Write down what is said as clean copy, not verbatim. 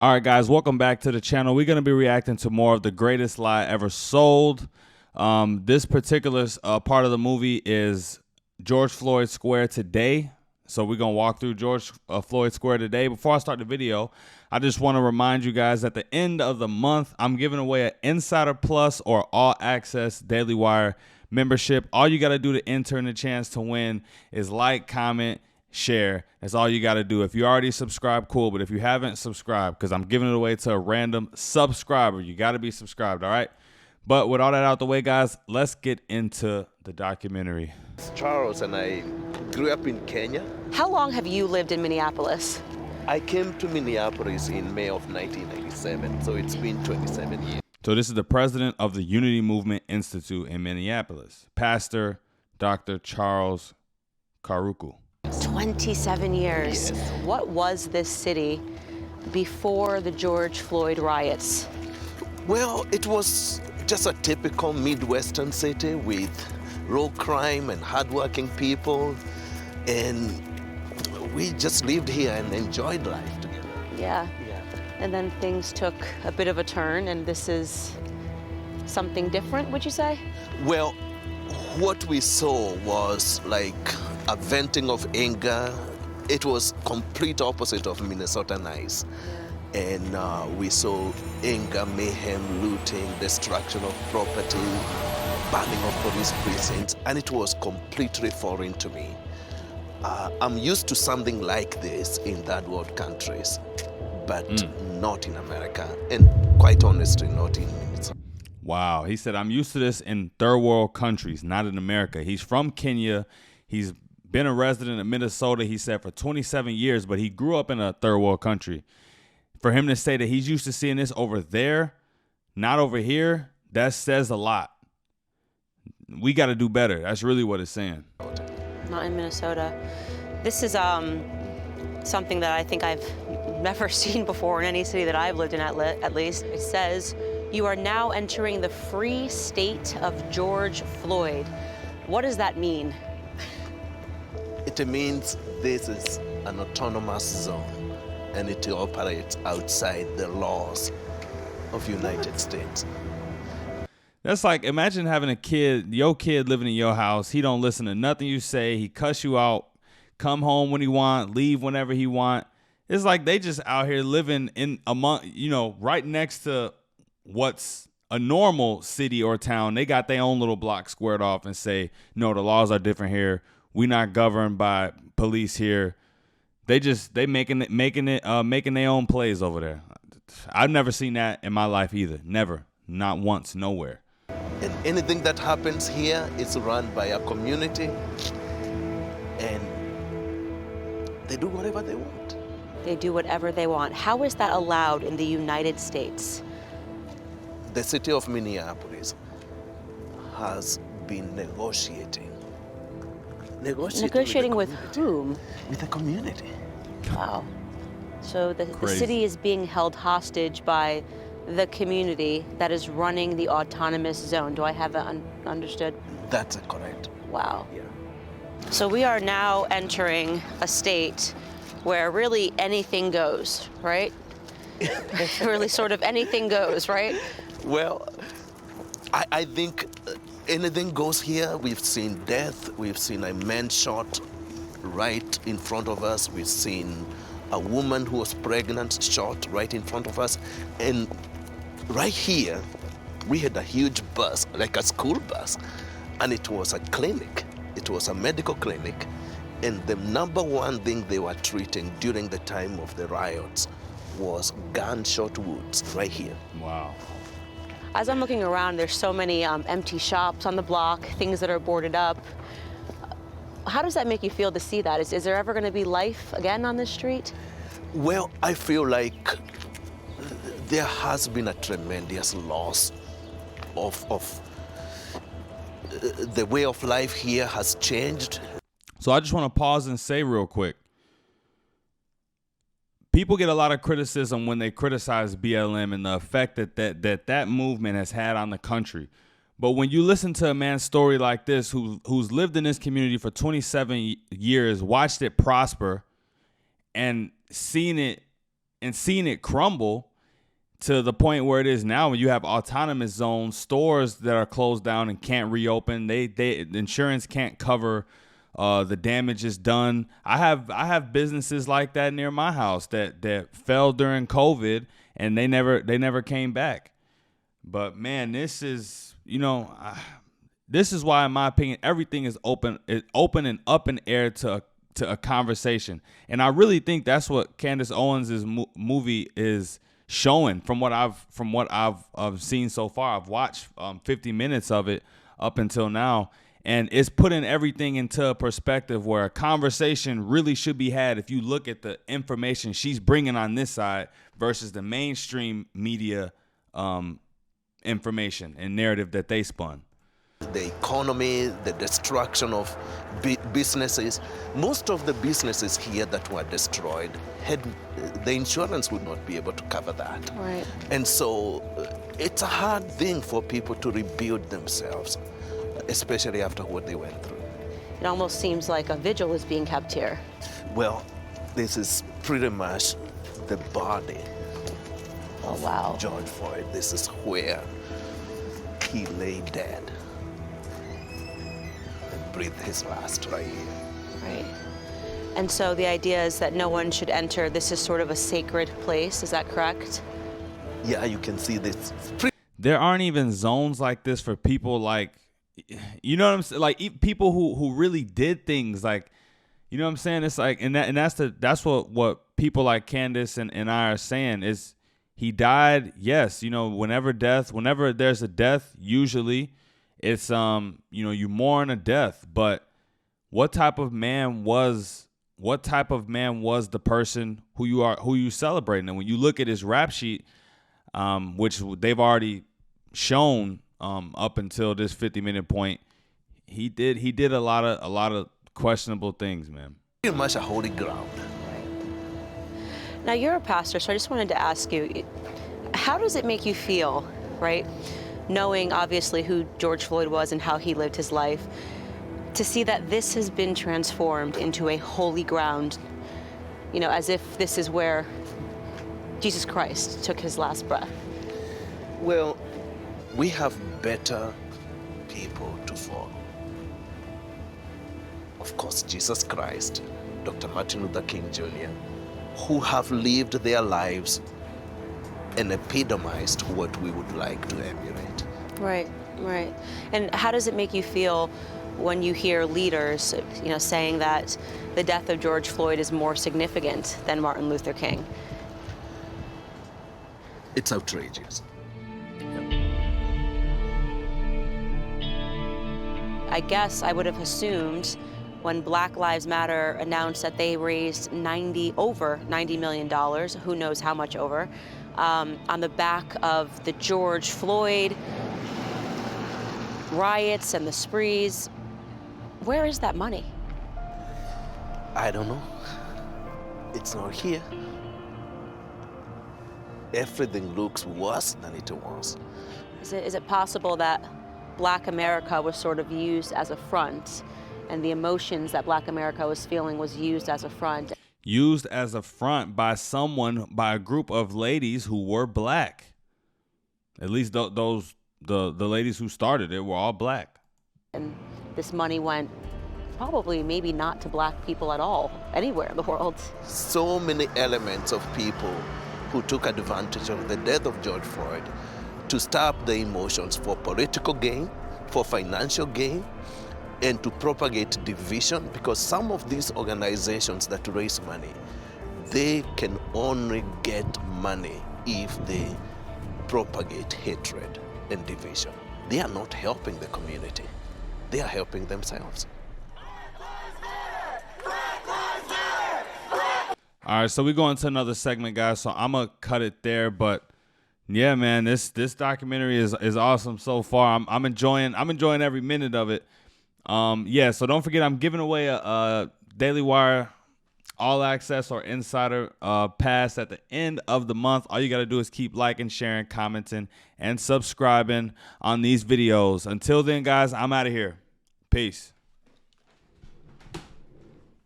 All right, guys, welcome back to the channel. We're going to be reacting to more of the greatest lie ever sold. This particular part of the movie is George Floyd Square today. So we're going to walk through George Floyd Square today. Before I start the video, I just want to remind you guys at the end of the month, I'm giving away an Insider Plus or All Access Daily Wire membership. All you got to do to enter in the chance to win is like, comment, share. That's all you got to do. If you already subscribed, cool. But if you haven't subscribed, because I'm giving it away to a random subscriber, you got to be subscribed. All right. But with all that out the way, guys, let's get into the documentary. Charles and I grew up in Kenya. How long have you lived in Minneapolis? I came to Minneapolis in May of 1997, so it's been 27 years. So this is the president of the Unity Movement Institute in Minneapolis, Pastor Dr. Charles Karuku. 27 years. Yes. What was this city before the George Floyd riots? Well, it was just a typical Midwestern city with low crime and hardworking people, and we just lived here and enjoyed life together. Yeah. And then things took a bit of a turn, and this is something different, would you say? Well, what we saw was like a venting of anger. It was complete opposite of Minnesota nice. And we saw anger, mayhem, looting, destruction of property, burning of police precincts, and it was completely foreign to me. I'm used to something like this in third world countries, but not in America, and quite honestly, not in Minnesota. Wow. He said, I'm used to this in third world countries, not in America. He's from Kenya. He's been a resident of Minnesota, he said, for 27 years, but he grew up in a third world country. For him to say that he's used to seeing this over there, not over here, that says a lot. We got to do better. That's really what it's saying. Not in Minnesota. This is something that I think I've never seen before in any city that I've lived in, at least. It says, you are now entering the free state of George Floyd. What does that mean? It means this is an autonomous zone, and it operates outside the laws of United States. That's like, imagine having a kid, your kid living in your house. He don't listen to nothing you say. He cuss you out, come home when he want, leave whenever he want. It's like they just out here living in right next to what's a normal city or town. They got their own little block squared off and say, no, the laws are different here. We not governed by police here. They making their own plays over there. I've never seen that in my life either. Never, not once, nowhere. And anything that happens here is run by a community, and they do whatever they want. They do whatever they want. How is that allowed in the United States? The city of Minneapolis has been negotiating Negotiating with whom? With the community. Wow. So the city is being held hostage by the community that is running the autonomous zone. Do I have that understood? That's correct. Wow. Yeah. So we are now entering a state where really anything goes, right? Really sort of anything goes, right? Well, I think anything goes here. We've seen death. We've seen a man shot right in front of us. We've seen a woman who was pregnant shot right in front of us. And right here, we had a huge bus, like a school bus, and it was a clinic. It was a medical clinic. And the number one thing they were treating during the time of the riots was gunshot wounds right here. Wow. As I'm looking around, there's so many empty shops on the block, things that are boarded up. How does that make you feel to see that? Is there ever going to be life again on this street? Well, I feel like there has been a tremendous loss of the way of life here has changed. So I just want to pause and say real quick. People get a lot of criticism when they criticize BLM and the effect that movement has had on the country. But when you listen to a man's story like this, who's lived in this community for 27 years, watched it prosper, and seen it and seeing it crumble to the point where it is now, when you have autonomous zones, stores that are closed down and can't reopen. The insurance can't cover the damages done. I have businesses like that near my house that fell during COVID, and they never came back. But man, this is why, in my opinion, everything is open and up in air to a conversation. And I really think that's what Candace Owens' movie is showing. From what I've seen so far, I've watched 50 minutes of it up until now, and it's putting everything into a perspective where a conversation really should be had if you look at the information she's bringing on this side versus the mainstream media information and narrative that they spun. The economy, the destruction of businesses. Most of the businesses here that were destroyed, the insurance would not be able to cover that. Right. And so it's a hard thing for people to rebuild themselves, especially after what they went through. It almost seems like a vigil is being kept here. Well, this is pretty much the body Oh, wow. of George Floyd. This is where he lay dead and breathed his last right here. Right. And so the idea is that no one should enter. This is sort of a sacred place. Is that correct? Yeah, you can see this. There aren't even zones like this for people like, you know what I'm saying? Like people who really did things, like, you know what I'm saying? It's like, and that's what people like Candace and I are saying is, he died. Yes. Whenever there's a death, usually it's, you mourn a death, but what type of man was the person who you celebrating? And when you look at his rap sheet, which they've already shown, up until this 50-minute point, he did a lot of questionable things, man. Pretty much a holy ground. Now, you're a pastor, so I just wanted to ask you, how does it make you feel, right, knowing obviously who George Floyd was and how he lived his life, to see that this has been transformed into a holy ground, as if this is where Jesus Christ took his last breath? Well, we have better people to follow. Of course, Jesus Christ, Dr. Martin Luther King Jr., who have lived their lives and epitomized what we would like to emulate. Right. And how does it make you feel when you hear leaders, saying that the death of George Floyd is more significant than Martin Luther King? It's outrageous. I guess I would have assumed when Black Lives Matter announced that they raised over $90 million, who knows how much over, on the back of the George Floyd riots and the sprees. Where is that money? I don't know. It's not here. Everything looks worse than it was. Is it possible that Black America was sort of used as a front, and the emotions that Black America was feeling was used as a front? Used as a front by a group of ladies who were Black. At least the ladies who started it were all Black. And this money went probably maybe not to Black people at all, anywhere in the world. So many elements of people who took advantage of the death of George Floyd to stir up the emotions for political gain, for financial gain, and to propagate division, because some of these organizations that raise money, they can only get money if they propagate hatred and division. They are not helping the community. They are helping themselves. All right, so we go into another segment, guys, so I'm going to cut it there, but yeah, man, this documentary is awesome so far. I'm enjoying every minute of it. Yeah, so don't forget, I'm giving away a Daily Wire All Access or Insider pass at the end of the month. All you got to do is keep liking, sharing, commenting, and subscribing on these videos. Until then, guys, I'm out of here. Peace.